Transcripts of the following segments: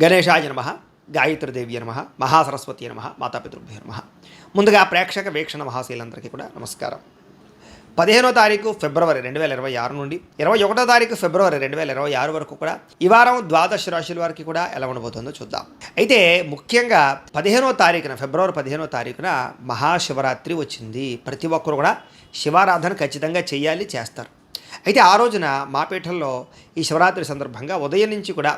గణేశాయ నమః, గాయత్రీదేవి నమః, మహాసరస్వతి నమః, మాతాపితృభ్యో నమః. ముందుగా ప్రేక్షక వీక్షణ మహాశీలందరికీ కూడా నమస్కారం. 15వ తారీఖు ఫిబ్రవరి 2026 నుండి 21వ తారీఖు ఫిబ్రవరి 2026 వరకు కూడా ఈ వారం ద్వాదశ రాశుల వారికి కూడా ఎలా ఉండబోతుందో చూద్దాం. అయితే ముఖ్యంగా 15వ తారీఖున ఫిబ్రవరి 15వ తారీఖున మహాశివరాత్రి వచ్చింది. ప్రతి ఒక్కరు కూడా శివారాధన ఖచ్చితంగా చేయాలి, చేస్తారు. అయితే ఆ రోజున మా పీఠంలో ఈ శివరాత్రి సందర్భంగా ఉదయం నుంచి కూడా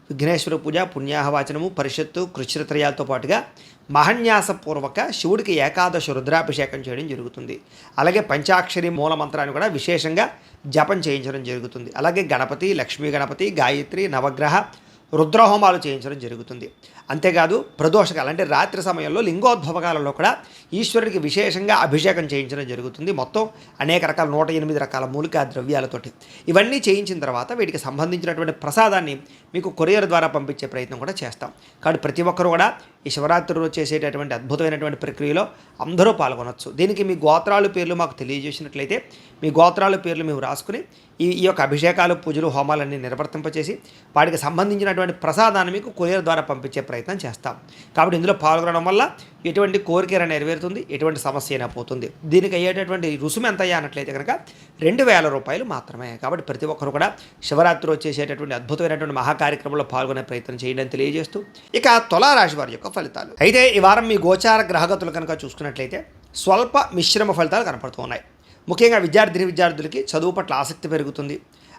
విఘ్నేశ్వర పూజ, పుణ్యాహవాచనము, పరిషత్తు, కృష్ణత్రయాలతో పాటుగా మహన్యాసపూర్వక శివుడికి ఏకాదశ రుద్రాభిషేకం చేయడం జరుగుతుంది. అలాగే పంచాక్షరి మూలమంత్రాన్ని కూడా విశేషంగా జపం చేయించడం జరుగుతుంది. అలాగే గణపతి, లక్ష్మీ గణపతి, గాయత్రి, నవగ్రహ రుద్రహోమాలు చేయించడం జరుగుతుంది. అంతేకాదు ప్రదోషకాలు అంటే రాత్రి సమయంలో లింగోద్భవకాలలో కూడా ఈశ్వరుడికి విశేషంగా అభిషేకం చేయించడం జరుగుతుంది. మొత్తం అనేక రకాల 108 రకాల మూలికా ద్రవ్యాలతోటి ఇవన్నీ చేయించిన తర్వాత వీటికి సంబంధించినటువంటి ప్రసాదాన్ని మీకు కొరియర్ ద్వారా పంపించే ప్రయత్నం కూడా చేస్తాం. కాబట్టి ప్రతి ఒక్కరు కూడా ఈ శివరాత్రి రోజు చేసేటటువంటి అద్భుతమైనటువంటి ప్రక్రియలో అందరూ పాల్గొనవచ్చు. దీనికి మీ గోత్రాలు పేర్లు మాకు తెలియజేసినట్లయితే మీ గోత్రాల పేర్లు మేము రాసుకుని ఈ యొక్క అభిషేకాలు, పూజలు, హోమాలన్నీ నిర్వర్తింపచేసి వాటికి సంబంధించినటువంటి ప్రసాదాన్ని మీకు కొరియర్ ద్వారా పంపించే ప్రయత్నం చేస్తాం. కాబట్టి ఇందులో పాల్గొనడం వల్ల ఎటువంటి కోరిక నెరవేరుతుంది, ఎటువంటి సమస్య అయినా పోతుంది. దీనికి అయ్యేటటువంటి రుసుము ఎంత అయ్యా అన్నట్లయితే కనుక 2000 రూపాయలు మాత్రమే. కాబట్టి ప్రతి ఒక్కరు కూడా శివరాత్రి వచ్చేసేటటువంటి అద్భుతమైనటువంటి మహాకార్యక్రమంలో పాల్గొనే ప్రయత్నం చేయడం తెలియజేస్తూ ఇక తులారాశి వారి యొక్క ఫలితాలు. అయితే ఈ వారం మీ గోచార గ్రహగతులు కనుక చూసుకున్నట్లయితే స్వల్ప మిశ్రమ ఫలితాలు కనపడుతూ ఉన్నాయి. ముఖ్యంగా విద్యార్థులకి చదువు పట్ల ఆసక్తి పెరుగుతుంది.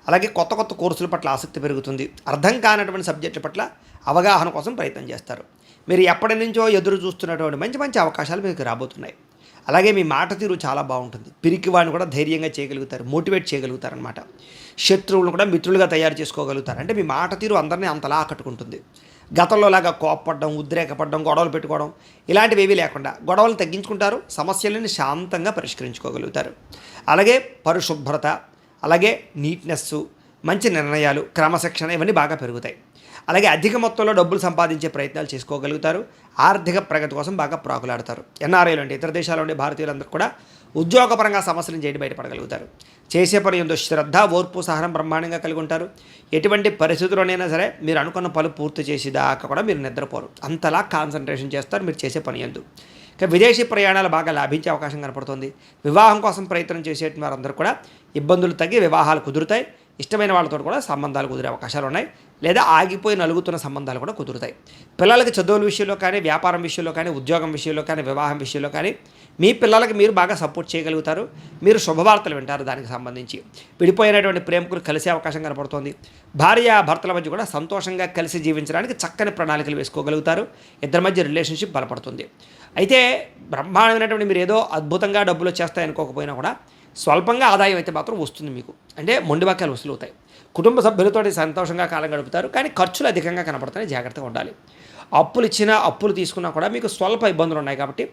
అలాగే కొత్త కొత్త కోర్సుల పట్ల ఆసక్తి పెరుగుతుంది. అర్థం కానటువంటి సబ్జెక్టుల పట్ల అవగాహన కోసం ప్రయత్నం చేస్తారు. మీరు ఎప్పటి నుంచో ఎదురు చూస్తున్నటువంటి మంచి మంచి అవకాశాలు మీకు రాబోతున్నాయి. అలాగే మీ మాట తీరు చాలా బాగుంటుంది. పిరికి వాడిని కూడా ధైర్యంగా చేయగలుగుతారు, మోటివేట్ చేయగలుగుతారనమాట. శత్రువులను కూడా మిత్రులుగా తయారు చేసుకోగలుగుతారు. అంటే మీ మాట తీరు అందరినీ అంతలా ఆకట్టుకుంటుంది. గతంలో లాగా కోప్పడడం, ఉద్రేకపడడం, గొడవలు పెట్టుకోవడం ఇలాంటివి ఏవీ లేకుండా గొడవలు తగ్గించుకుంటారు. సమస్యలను శాంతంగా పరిష్కరించుకోగలుగుతారు. అలాగే పరిశుభ్రత, అలాగే నీట్నెస్సు, మంచి నిర్ణయాలు, క్రమశిక్షణ ఇవన్నీ బాగా పెరుగుతాయి. అలాగే అధిక మొత్తంలో డబ్బులు సంపాదించే ప్రయత్నాలు చేసుకోగలుగుతారు. ఆర్థిక ప్రగతి కోసం బాగా ప్రాకులాడతారు. ఎన్ఆర్ఐలు అంటే ఇతర దేశాల్లో ఉండే భారతీయులందరూ కూడా ఉద్యోగపరంగా సమస్యలను చేయడం బయటపడగలుగుతారు. చేసే పని ఎంతో శ్రద్ధ, ఓర్పు, సహనం బ్రహ్మాండంగా కలిగి ఉంటారు. ఎటువంటి పరిస్థితుల్లోనైనా సరే మీరు అనుకున్న పనులు పూర్తి చేసేదాకా కూడా మీరు నిద్రపోరు. అంతలా కాన్సన్ట్రేషన్ చేస్తారు మీరు చేసే పని ఎందు. ఇక విదేశీ ప్రయాణాలు బాగా లాభించే అవకాశం కనపడుతుంది. వివాహం కోసం ప్రయత్నం చేసే వారందరూ కూడా ఇబ్బందులు తగ్గి వివాహాలు కుదురుతాయి. ఇష్టమైన వాళ్ళతో కూడా సంబంధాలు కుదిరే అవకాశాలు ఉన్నాయి. లేదా ఆగిపోయి నలుగుతున్న సంబంధాలు కూడా కుదురుతాయి. పిల్లలకి చదువుల విషయంలో కానీ, వ్యాపారం విషయంలో కానీ, ఉద్యోగం విషయంలో కానీ, వివాహం విషయంలో కానీ మీ పిల్లలకి మీరు బాగా సపోర్ట్ చేయగలుగుతారు. మీరు శుభవార్తలు వింటారు. దానికి సంబంధించి విడిపోయినటువంటి ప్రేమికులు కలిసే అవకాశం కనపడుతోంది. భార్య భర్తల మధ్య కూడా సంతోషంగా కలిసి జీవించడానికి చక్కని ప్రణాళికలు వేసుకోగలుగుతారు. ఇద్దరి మధ్య రిలేషన్షిప్ బలపడుతుంది. అయితే బ్రహ్మాండమైనటువంటి మీరు ఏదో అద్భుతంగా డబ్బులు వచ్చేస్తాయనుకోకపోయినా కూడా స్వల్పంగా ఆదాయం అయితే మాత్రం వస్తుంది మీకు. అంటే మొండిబాక్యాలు వసూలు అవుతాయి. కుటుంబ సభ్యులతో సంతోషంగా కాలం గడుపుతారు. కానీ ఖర్చులు అధికంగా కనపడతాయి. జాగ్రత్తగా ఉండాలి. అప్పులు తీసుకున్నా కూడా మీకు స్వల్ప ఇబ్బందులు ఉన్నాయి. కాబట్టి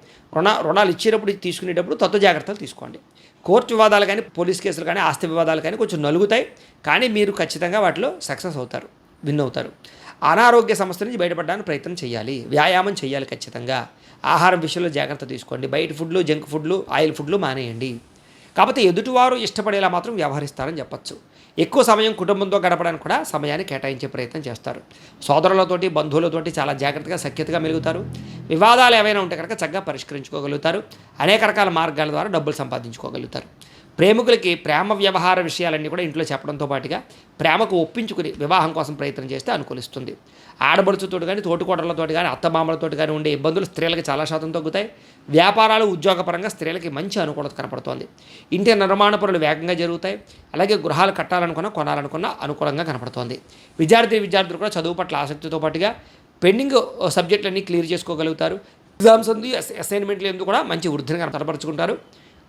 రుణాలు ఇచ్చేటప్పుడు తీసుకునేటప్పుడు జాగ్రత్తలు తీసుకోండి. కోర్టు వివాదాలు కానీ, పోలీస్ కేసులు కానీ, ఆస్తి వివాదాలు కానీ కొంచెం నలుగుతాయి. కానీ మీరు ఖచ్చితంగా వాటిలో సక్సెస్ అవుతారు, విన్ అవుతారు. అనారోగ్య సమస్య నుంచి బయటపడడానికి ప్రయత్నం చేయాలి. వ్యాయామం చేయాలి ఖచ్చితంగా. ఆహారం విషయంలో జాగ్రత్త తీసుకోండి. బయట ఫుడ్లు, జంక్ ఫుడ్లు, ఆయిల్ ఫుడ్లు మానేయండి. కాకపోతే ఎదుటివారు ఇష్టపడేలా మాత్రం వ్యవహరిస్తారని చెప్పచ్చు. ఎక్కువ సమయం కుటుంబంతో గడపడానికి కూడా సమయాన్ని కేటాయించే ప్రయత్నం చేస్తారు. సోదరులతోటి, బంధువులతోటి చాలా జాగ్రత్తగా సఖ్యతగా మెలుగుతారు. వివాదాలు ఏవైనా ఉంటే కనుక చక్కగా పరిష్కరించుకోగలుగుతారు. అనేక రకాల మార్గాల ద్వారా డబ్బులు సంపాదించుకోగలుగుతారు. ప్రేమికులకి ప్రేమ వ్యవహార విషయాలన్నీ కూడా ఇంట్లో చెప్పడంతో పాటుగా ప్రేమకు ఒప్పించుకుని వివాహం కోసం ప్రయత్నం చేస్తే అనుకూలిస్తుంది. ఆడబడుచుతో కానీ, తోటికోడలతో కానీ, అత్తమామలతో కానీ ఉండే ఇబ్బందులు స్త్రీలకు చాలా శాతం తగ్గుతాయి. వ్యాపారాలు, ఉద్యోగపరంగా స్త్రీలకి మంచి అనుకూలత కనపడుతోంది. ఇంటి నిర్మాణ పనులు వేగంగా జరుగుతాయి. అలాగే గృహాలు కొనాలనుకున్నా అనుకూలంగా కనపడుతోంది. విద్యార్థులు కూడా చదువు పట్ల ఆసక్తితో పాటుగా పెండింగ్ సబ్జెక్టులన్నీ క్లియర్ చేసుకోగలుగుతారు. ఎగ్జామ్స్ అసైన్మెంట్లు ఎందుకు కూడా మంచి వృద్ధిని కనపరుచుకుంటారు.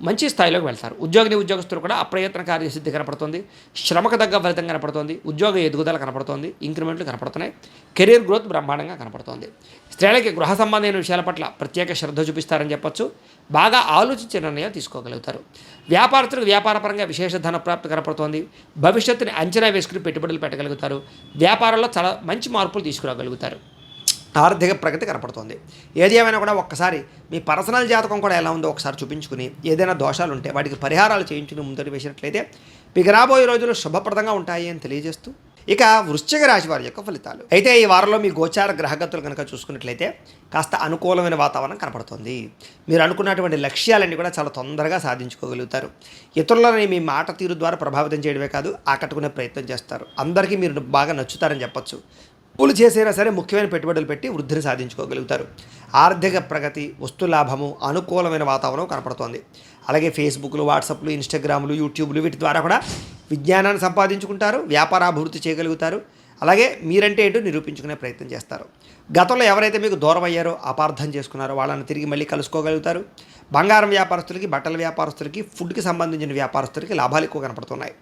మంచి స్థాయిలోకి వెళ్తారు. ఉద్యోగస్తులు కూడా అప్రయత్న కార్యసిద్ధి కనపడుతుంది. శ్రమకు తగ్గ ఫలితం కనపడుతుంది. ఉద్యోగ ఎదుగుదల కనపడుతుంది. ఇంక్రిమెంట్లు కనపడుతున్నాయి. కెరీర్ గ్రోత్ బ్రహ్మాండంగా కనపడుతుంది. స్త్రీలకి గృహ సంబంధమైన విషయాల పట్ల ప్రత్యేక శ్రద్ధ చూపిస్తారని చెప్పొచ్చు. బాగా ఆలోచించే నిర్ణయాలు తీసుకోగలుగుతారు. వ్యాపారస్తులకు వ్యాపారపరంగా విశేష ధన ప్రాప్తి కనపడుతోంది. భవిష్యత్తుని అంచనా వేసుకుని పెట్టుబడులు పెట్టగలుగుతారు. వ్యాపారంలో చాలా మంచి మార్పులు తీసుకురాగలుగుతారు. ఆర్థిక ప్రగతి కనపడుతుంది. ఏది ఏమైనా కూడా ఒక్కసారి మీ పర్సనల్ జాతకం కూడా ఎలా ఉందో ఒకసారి చూపించుకుని ఏదైనా దోషాలు ఉంటే వాటికి పరిహారాలు చేయించుకుని ముందడి వేసినట్లయితే మీకు రాబోయే రోజులు శుభప్రదంగా ఉంటాయి అని తెలియజేస్తూ ఇక వృశ్చిక రాశి వారి యొక్క ఫలితాలు అయితే ఈ వారంలో మీ గోచార గ్రహగతులు కనుక చూసుకున్నట్లయితే కాస్త అనుకూలమైన వాతావరణం కనపడుతుంది. మీరు అనుకున్నటువంటి లక్ష్యాలన్నీ కూడా చాలా తొందరగా సాధించుకోగలుగుతారు. ఇతరులని మీ మాట తీరు ద్వారా ప్రభావితం చేయడమే కాదు, ఆకట్టుకునే ప్రయత్నం చేస్తారు. అందరికీ మీరు బాగా నచ్చుతారని చెప్పొచ్చు. అప్పులు చేసైనా సరే ముఖ్యమైన పెట్టుబడులు పెట్టి వృద్ధిని సాధించుకోగలుగుతారు. ఆర్థిక ప్రగతి, వస్తు లాభము, అనుకూలమైన వాతావరణం కనపడుతోంది. అలాగే ఫేస్బుక్లు, వాట్సాప్లు, ఇన్స్టాగ్రాములు, యూట్యూబ్లు వీటి ద్వారా కూడా విజ్ఞానాన్ని సంపాదించుకుంటారు, వ్యాపారాభివృద్ధి చేయగలుగుతారు. అలాగే మీరంటే ఏంటో నిరూపించుకునే ప్రయత్నం చేస్తారు. గతంలో ఎవరైతే మీకు దూరం అయ్యారో, అపార్థం చేసుకున్నారో వాళ్ళని తిరిగి మళ్ళీ కలుసుకోగలుగుతారు. బంగారం వ్యాపారస్తులకి, బట్టల వ్యాపారస్తులకి, ఫుడ్కి సంబంధించిన వ్యాపారస్తులకి లాభాలు ఎక్కువ కనపడుతున్నాయి.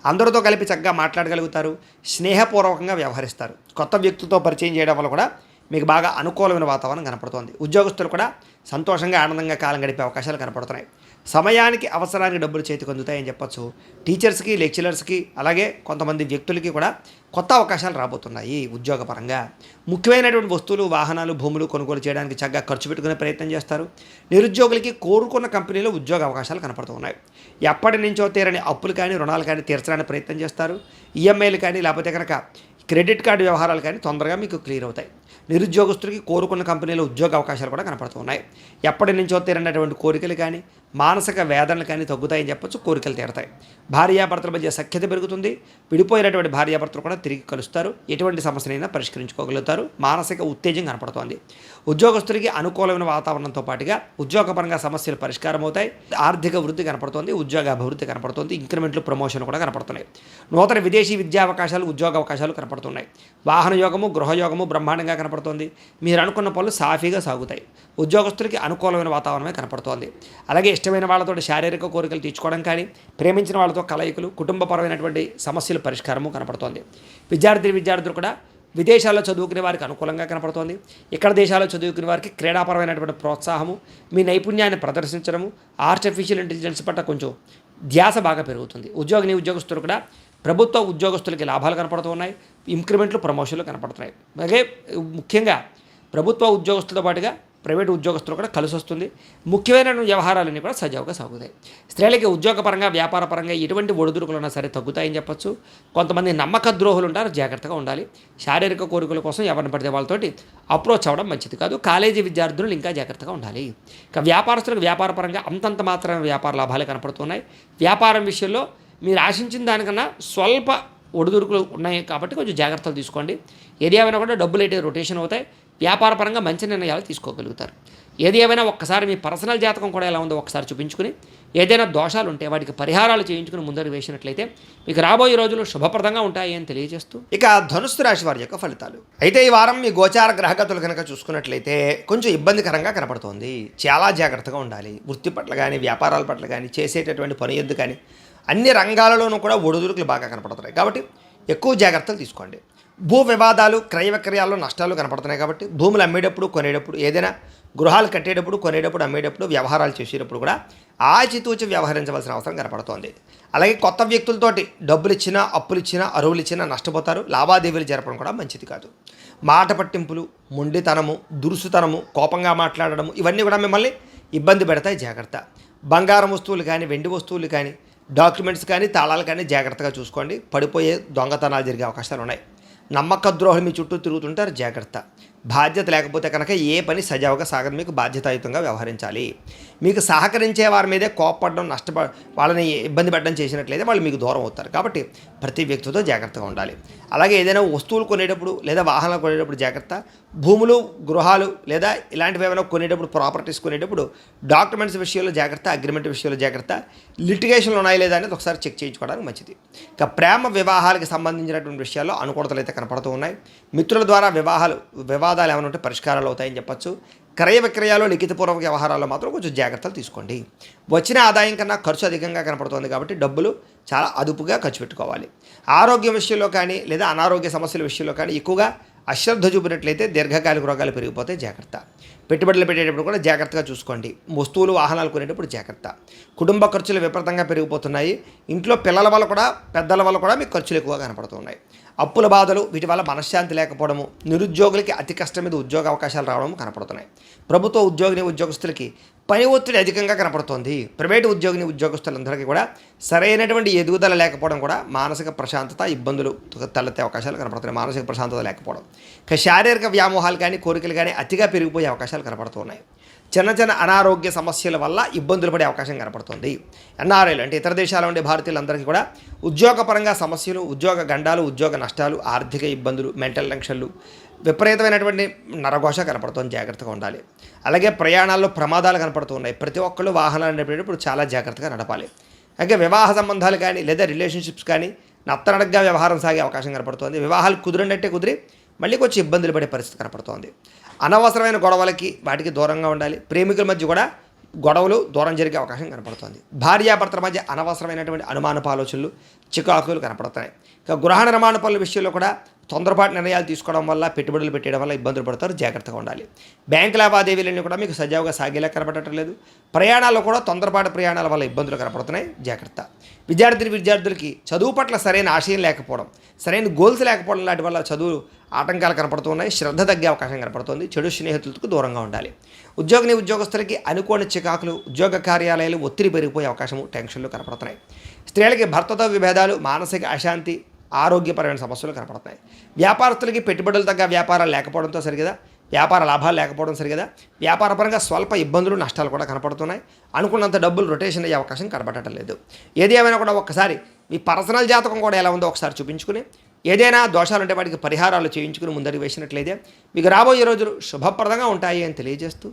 అందరితో కలిపి చక్కగా మాట్లాడగలుగుతారు, స్నేహపూర్వకంగా వ్యవహరిస్తారు. కొత్త వ్యక్తులతో పరిచయం చేయడం వల్ల కూడా మీకు బాగా అనుకూలమైన వాతావరణం కనపడుతోంది. ఉద్యోగస్తులు కూడా సంతోషంగా ఆనందంగా కాలం గడిపే అవకాశాలు కనపడుతున్నాయి. సమయానికి అవసరానికి డబ్బులు చేతికి అందుతాయని చెప్పొచ్చు. టీచర్స్కి, లెక్చరర్స్కి, అలాగే కొంతమంది వ్యక్తులకి కూడా కొత్త అవకాశాలు రాబోతున్నాయి. ఉద్యోగపరంగా ముఖ్యమైనటువంటి వస్తువులు, వాహనాలు, భూములు కొనుగోలు చేయడానికి చక్కగా ఖర్చు పెట్టుకునే ప్రయత్నం చేస్తారు. నిరుద్యోగులకి కోరుకున్న కంపెనీలో ఉద్యోగ అవకాశాలు కనపడుతున్నాయి. ఎప్పటి నుంచో తీరని అప్పులు కానీ, రుణాలు కానీ తీర్చడానికి ప్రయత్నం చేస్తారు. ఈఎంఐలు కానీ, లేకపోతే కనుక క్రెడిట్ కార్డు వ్యవహారాలు కానీ తొందరగా మీకు క్లియర్ అవుతాయి. నిరుద్యోగస్తులకి కోరుకున్న కంపెనీలో ఉద్యోగ అవకాశాలు కూడా కనపడుతున్నాయి. ఎప్పటి నుంచో తీరనటువంటి కోరికలు కానీ, మానసిక వేదనలు కానీ తగ్గుతాయని చెప్పొచ్చు. కోరికలు తీరతాయి. భార్యాభర్తల మధ్య సఖ్యత పెరుగుతుంది. విడిపోయినటువంటి భార్యాభర్తలు కూడా తిరిగి కలుస్తారు. ఎటువంటి సమస్యనైనా పరిష్కరించుకోగలుగుతారు. మానసిక ఉత్తేజం కనపడుతోంది. ఉద్యోగస్తులకి అనుకూలమైన వాతావరణంతో పాటుగా ఉద్యోగపరంగా సమస్యలు పరిష్కారం అవుతాయి. ఆర్థిక వృద్ధి కనపడుతోంది. ఉద్యోగ అభివృద్ధి కనపడుతోంది. ఇంక్రిమెంట్లు, ప్రమోషన్ కూడా కనపడుతున్నాయి. నూతన విదేశీ విద్యా అవకాశాలు, ఉద్యోగ అవకాశాలు కనపడుతున్నాయి. వాహన యోగము, గృహయోగము బ్రహ్మాండంగా కనపడుతోంది. మీరు అనుకున్న పనులు సాఫీగా సాగుతాయి. ఉద్యోగస్తులకి అనుకూలమైన వాతావరణమే కనపడుతోంది. అలాగే ఇష్టమైన వాళ్ళతో శారీరక కోరికలు తీర్చుకోవడం కానీ, ప్రేమించిన వాళ్ళతో కలయికలు, కుటుంబపరమైనటువంటి సమస్యల పరిష్కారము కనపడుతోంది. విద్యార్థులు కూడా విదేశాల్లో చదువుకునే వారికి అనుకూలంగా కనపడుతోంది. ఇక్కడ దేశాల్లో చదువుకునే వారికి క్రీడాపరమైనటువంటి ప్రోత్సాహము, మీ నైపుణ్యాన్ని ప్రదర్శించడము, ఆర్టిఫిషియల్ ఇంటెలిజెన్స్ పట్ల కొంచెం ధ్యాస బాగా పెరుగుతుంది. ఉద్యోగస్తులు కూడా ప్రభుత్వ ఉద్యోగస్తులకి లాభాలు కనపడుతూ ఉన్నాయి. ఇంక్రిమెంట్లు, ప్రమోషన్లు కనపడుతున్నాయి. అలాగే ముఖ్యంగా ప్రభుత్వ ఉద్యోగస్తులతో పాటుగా ప్రైవేటు ఉద్యోగస్తులు కూడా కలిసి వస్తుంది. ముఖ్యమైన వ్యవహారాలన్నీ కూడా సజావుగా సాగుతాయి. స్త్రీలకి ఉద్యోగపరంగా, వ్యాపారపరంగా ఎటువంటి ఒడిదుడుకులున్నా సరే తగ్గుతాయని చెప్పొచ్చు. కొంతమంది నమ్మక ద్రోహులు ఉంటారు, జాగ్రత్తగా ఉండాలి. శారీరక కోరికల కోసం ఎవరిని పడితే వాళ్ళతోటి అప్రోచ్ అవ్వడం మంచిది కాదు. కాలేజీ విద్యార్థులు ఇంకా జాగ్రత్తగా ఉండాలి. ఇక వ్యాపారస్తులకు వ్యాపారపరంగా అంతంత మాత్రమే వ్యాపార లాభాలే కనపడుతున్నాయి. వ్యాపారం విషయంలో మీరు ఆశించిన దానికన్నా స్వల్ప ఒడిదుడుకులు ఉన్నాయి కాబట్టి కొంచెం జాగ్రత్తలు తీసుకోండి. ఏది ఏమైనా కూడా డబ్బులు అయితే రొటేషన్ అవుతాయి. వ్యాపారపరంగా మంచి నిర్ణయాలు తీసుకోగలుగుతారు. ఏది ఏమైనా ఒక్కసారి మీ పర్సనల్ జాతకం కూడా ఎలా ఉందో ఒకసారి చూపించుకుని, ఏదైనా దోషాలు ఉంటే వాటికి పరిహారాలు చేయించుకుని ముందరు వేసినట్లయితే మీకు రాబోయే రోజులు శుభప్రదంగా ఉంటాయి అని తెలియజేస్తూ ఇక ధనుస్సు రాశి వారి యొక్క ఫలితాలు అయితే ఈ వారం మీ గోచార గ్రహగతులు కనుక చూసుకున్నట్లయితే కొంచెం ఇబ్బందికరంగా కనపడుతోంది. చాలా జాగ్రత్తగా ఉండాలి. వృత్తి పట్ల కానీ, వ్యాపారాల పట్ల కానీ, చేసేటటువంటి పని ఎద్దు కానీ అన్ని రంగాలలోనూ కూడా ఒడిదుడుకులు బాగా కనపడుతున్నాయి. కాబట్టి ఎక్కువ జాగ్రత్తలు తీసుకోండి. భూ వివాదాలు, క్రయ విక్రయాల్లో నష్టాలు కనపడుతున్నాయి. కాబట్టి భూములు అమ్మేటప్పుడు, కొనేటప్పుడు, ఏదైనా గృహాలు కట్టేటప్పుడు, కొనేటప్పుడు, అమ్మేటప్పుడు, వ్యవహారాలు చేసేటప్పుడు కూడా ఆచితూచి వ్యవహరించవలసిన అవసరం కనపడుతోంది. అలాగే కొత్త వ్యక్తులతోటి డబ్బులు ఇచ్చినా, అప్పులు ఇచ్చినా, అరువులు ఇచ్చినా నష్టపోతారు. లావాదేవీలు జరపడం కూడా మంచిది కాదు. మాట పట్టింపులు, మొండితనము, దురుసుతనము, కోపంగా మాట్లాడడము ఇవన్నీ కూడా మిమ్మల్ని ఇబ్బంది పెడతాయి. జాగ్రత్త. బంగారం వస్తువులు కానీ, వెండి వస్తువులు కానీ, డాక్యుమెంట్స్ కానీ, తాళాలు కానీ జాగ్రత్తగా చూసుకోండి. పడిపోయే దొంగతనాలు జరిగే అవకాశాలు ఉన్నాయి. నమ్మక ద్రోహులు మీ చుట్టూ తిరుగుతుంటారు. జాగ్రత్త. బాధ్యత లేకపోతే కనుక ఏ పని సజావుగా సాగదు. మీకు బాధ్యతాయుతంగా వ్యవహరించాలి. మీకు సహకరించే వారి మీదే కోపపడడం, వాళ్ళని ఇబ్బంది పెట్టడం చేసినట్లయితే వాళ్ళు మీకు దూరం అవుతారు. కాబట్టి ప్రతి వ్యక్తితో జాగ్రత్తగా ఉండాలి. అలాగే ఏదైనా వస్తువులు కొనేటప్పుడు లేదా వాహనాలు కొనేటప్పుడు జాగ్రత్త. భూములు, గృహాలు లేదా ఇలాంటివి ఏమైనా కొనేటప్పుడు, ప్రాపర్టీస్ కొనేటప్పుడు డాక్యుమెంట్స్ విషయంలో జాగ్రత్త, అగ్రిమెంట్ విషయంలో జాగ్రత్త. లిటిగేషన్లు ఉన్నాయి లేదా అనేది ఒకసారి చెక్ చేయించుకోవడానికి మంచిది. ఇక ప్రేమ వివాహాలకు సంబంధించినటువంటి విషయాల్లో అనుకూలతలు అయితే కనపడుతూ ఉన్నాయి. మిత్రుల ద్వారా వివాదాలు ఏమైనా ఉంటే పరిష్కారాలు అవుతాయని చెప్పచ్చు. క్రయ విక్రయాలు, లిఖితపూర్వక వ్యవహారాల్లో మాత్రం కొంచెం జాగ్రత్తలు తీసుకోండి. వచ్చిన ఆదాయం కన్నా ఖర్చు అధికంగా కనపడుతుంది. కాబట్టి డబ్బులు చాలా అదుపుగా ఖర్చు పెట్టుకోవాలి. ఆరోగ్యం విషయంలో కానీ లేదా అనారోగ్య సమస్యల విషయంలో కానీ ఎక్కువగా అశ్రద్ధ చూపినట్లయితే దీర్ఘకాలిక రోగాలు పెరిగిపోతే జాగ్రత్త. పెట్టుబడులు పెట్టేటప్పుడు కూడా జాగ్రత్తగా చూసుకోండి. వస్తువులు, వాహనాలు కొనేటప్పుడు జాగ్రత్త. కుటుంబ ఖర్చులు విపరీతంగా పెరిగిపోతున్నాయి. ఇంట్లో పిల్లల వల్ల కూడా, పెద్దల వల్ల కూడా మీకు ఖర్చులు ఎక్కువగా కనపడుతున్నాయి. అప్పుల బాధలు వీటి వల్ల మనశ్శాంతి లేకపోవడము, నిరుద్యోగులకి అతి కష్టం మీద ఉద్యోగ అవకాశాలు రావడం కనపడుతున్నాయి. ప్రభుత్వ ఉద్యోగస్తులకి పని ఒత్తిడి అధికంగా కనపడుతోంది. ప్రైవేటు ఉద్యోగస్తులందరికీ కూడా సరైనటువంటి ఎదుగుదల లేకపోవడం కూడా మానసిక ప్రశాంతత ఇబ్బందులు తలెత్తే అవకాశాలు కనపడుతున్నాయి. మానసిక ప్రశాంతత లేకపోవడం, ఇక శారీరక వ్యామోహాలు కానీ కోరికలు కానీ అతిగా పెరిగిపోయే అవకాశాలు కనపడుతున్నాయి. చిన్న చిన్న అనారోగ్య సమస్యల వల్ల ఇబ్బందులు పడే అవకాశం కనపడుతుంది. ఎన్ఆర్ఐలు అంటే ఇతర దేశాల ఉండే భారతీయులందరికీ కూడా ఉద్యోగపరంగా సమస్యలు, ఉద్యోగ గండాలు, ఉద్యోగ నష్టాలు, ఆర్థిక ఇబ్బందులు, మెంటల్ టెన్షన్లు, విపరీతమైనటువంటి నరఘోష కనపడుతుంది. జాగ్రత్తగా ఉండాలి. అలాగే ప్రయాణాల్లో ప్రమాదాలు కనపడుతున్నాయి. ప్రతి ఒక్కళ్ళు వాహనాలు నడిపేటప్పుడు చాలా జాగ్రత్తగా నడపాలి. అలాగే వివాహ సంబంధాలు కానీ లేదా రిలేషన్షిప్స్ కానీ నత్తనడగ్గా వ్యవహారం సాగే అవకాశం కనపడుతుంది. వివాహాలు కుదిరినట్టే కుదిరి మళ్ళీ కొంచెం ఇబ్బందులు పడే పరిస్థితి కనపడుతోంది. అనవసరమైన గొడవలకి వాటికి దూరంగా ఉండాలి. ప్రేమికుల మధ్య కూడా గొడవలు దూరం జరిగే అవకాశం కనపడుతుంది. భార్యాభర్తల మధ్య అనవసరమైనటువంటి అనుమానపు ఆలోచనలు, చికాకులు కనపడుతున్నాయి. ఇక గృహ నిర్మాణ పనుల విషయంలో కూడా తొందరపాటు నిర్ణయాలు తీసుకోవడం వల్ల, పెట్టుబడులు పెట్టడం వల్ల ఇబ్బందులు పడతారు. జాగ్రత్తగా ఉండాలి. బ్యాంకు లావాదేవీలన్నీ కూడా మీకు సజావుగా సాగేలా కనపడటం లేదు. ప్రయాణాల్లో కూడా తొందరపాటు ప్రయాణాల వల్ల ఇబ్బందులు కనపడుతున్నాయి. జాగ్రత్త. విద్యార్థులకి చదువు పట్ల సరైన ఆశయం లేకపోవడం, సరైన గోల్స్ లేకపోవడం లాంటి వల్ల చదువు ఆటంకాలు కనపడుతున్నాయి. శ్రద్ధ తగ్గే అవకాశం కనపడుతుంది. చెడు స్నేహితులకు దూరంగా ఉండాలి. ఉద్యోగస్తులకి అనుకోని చికాకులు, ఉద్యోగ కార్యాలయాలు ఒత్తిడి పెరిగిపోయే అవకాశము, టెన్షన్లు కనపడుతున్నాయి. స్త్రీలకి భర్తతో విభేదాలు, మానసిక అశాంతి, ఆరోగ్యపరమైన సమస్యలు కనపడుతున్నాయి. వ్యాపారస్తులకి పెట్టుబడులు తగ్గ వ్యాపారాలు లేకపోవడంతో సరిగదా, వ్యాపార లాభాలు లేకపోవడం సరిగదా, వ్యాపారపరంగా స్వల్ప ఇబ్బందులు, నష్టాలు కూడా కనపడుతున్నాయి. అనుకున్నంత డబ్బులు రొటేషన్ అయ్యే అవకాశం కనపడటం లేదు. ఏది ఏమైనా కూడా ఒక్కసారి మీ పర్సనల్ జాతకం కూడా ఎలా ఉందో ఒకసారి చూపించుకుని, ఏదైనా దోషాలు ఉంటే వాటికి పరిహారాలు చేయించుకుని ముందడుగు వేసినట్లయితే మీకు రాబోయే రోజులు శుభప్రదంగా ఉంటాయి అని తెలియజేస్తూ